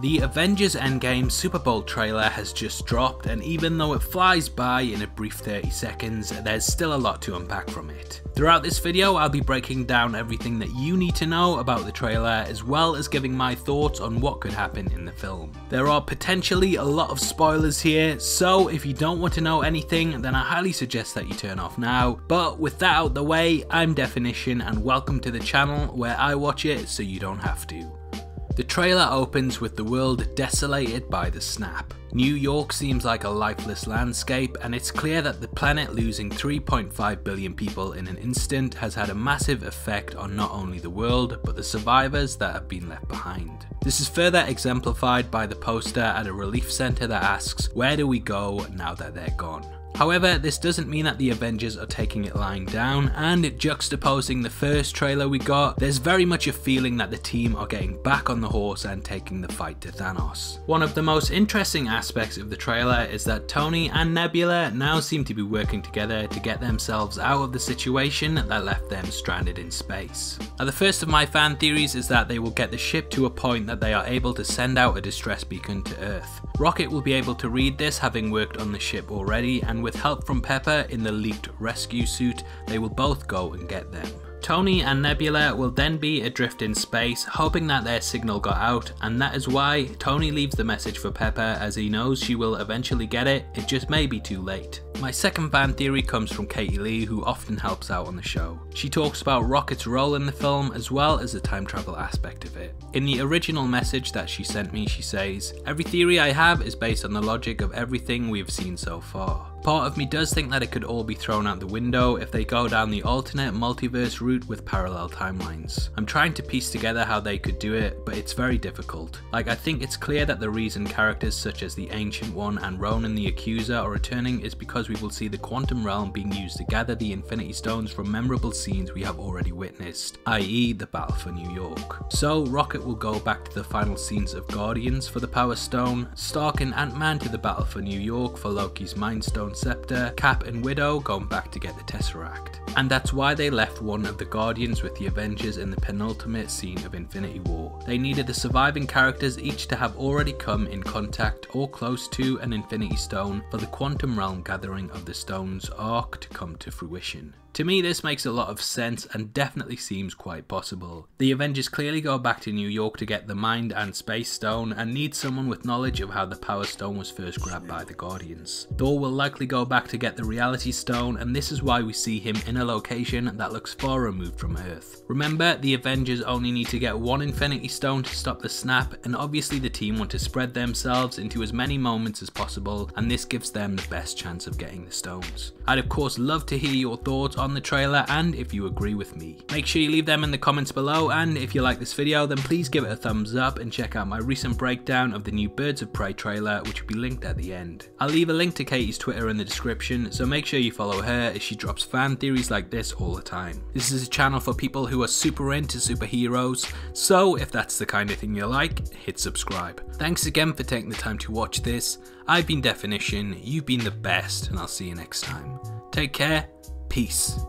The Avengers Endgame Super Bowl trailer has just dropped, and even though it flies by in a brief 30 seconds, there's still a lot to unpack from it. Throughout this video, I'll be breaking down everything that you need to know about the trailer, as well as giving my thoughts on what could happen in the film. There are potentially a lot of spoilers here, so if you don't want to know anything, then I highly suggest that you turn off now. But with that out the way, I'm Definition, and welcome to the channel where I watch it so you don't have to. The trailer opens with the world desolated by the snap. New York seems like a lifeless landscape, and it's clear that the planet losing 3.5 billion people in an instant has had a massive effect on not only the world, but the survivors that have been left behind. This is further exemplified by the poster at a relief centre that asks, "Where do we go now that they're gone?" However, this doesn't mean that the Avengers are taking it lying down, and juxtaposing the first trailer we got, there's very much a feeling that the team are getting back on the horse and taking the fight to Thanos. One of the most interesting aspects of the trailer is that Tony and Nebula now seem to be working together to get themselves out of the situation that left them stranded in space. Now, the first of my fan theories is that they will get the ship to a point that they are able to send out a distress beacon to Earth. Rocket will be able to read this, having worked on the ship already, and with help from Pepper in the leaked rescue suit, they will both go and get them. Tony and Nebula will then be adrift in space, hoping that their signal got out, and that is why Tony leaves the message for Pepper, as he knows she will eventually get it, it just may be too late. My second fan theory comes from Katie Lee, who often helps out on the show. She talks about Rocket's role in the film as well as the time travel aspect of it. In the original message that she sent me, she says, "Every theory I have is based on the logic of everything we have seen so far. Part of me does think that it could all be thrown out the window if they go down the alternate multiverse route with parallel timelines. I'm trying to piece together how they could do it, but it's very difficult. Like, I think it's clear that the reason characters such as the Ancient One and Ronan the Accuser are returning is because we will see the quantum realm being used to gather the Infinity Stones from memorable scenes we have already witnessed, i.e. the battle for New York. So Rocket will go back to the final scenes of Guardians for the Power Stone, Stark and Ant-Man to the battle for New York for Loki's Mind Stone Scepter, Cap and Widow going back to get the Tesseract. And that's why they left one of the Guardians with the Avengers in the penultimate scene of Infinity War. They needed the surviving characters each to have already come in contact or close to an Infinity Stone for the quantum realm gathering of the stones arc to come to fruition. To me, this makes a lot of sense and definitely seems quite possible. The Avengers clearly go back to New York to get the Mind and Space Stone and need someone with knowledge of how the Power Stone was first grabbed by the Guardians. Thor will likely go back to get the Reality Stone, and this is why we see him in a location that looks far removed from Earth. Remember, the Avengers only need to get one Infinity Stone to stop the snap, and obviously the team want to spread themselves into as many moments as possible, and this gives them the best chance of getting the stones. I'd of course love to hear your thoughts on the trailer and if you agree with me. Make sure you leave them in the comments below, and if you like this video then please give it a thumbs up and check out my recent breakdown of the new Birds of Prey trailer, which will be linked at the end. I'll leave a link to Katie's Twitter in the description, so make sure you follow her as she drops fan theories like this all the time. This is a channel for people who are super into superheroes, so if that's the kind of thing you like, hit subscribe. Thanks again for taking the time to watch this. I've been Definition, you've been the best, and I'll see you next time. Take care, peace.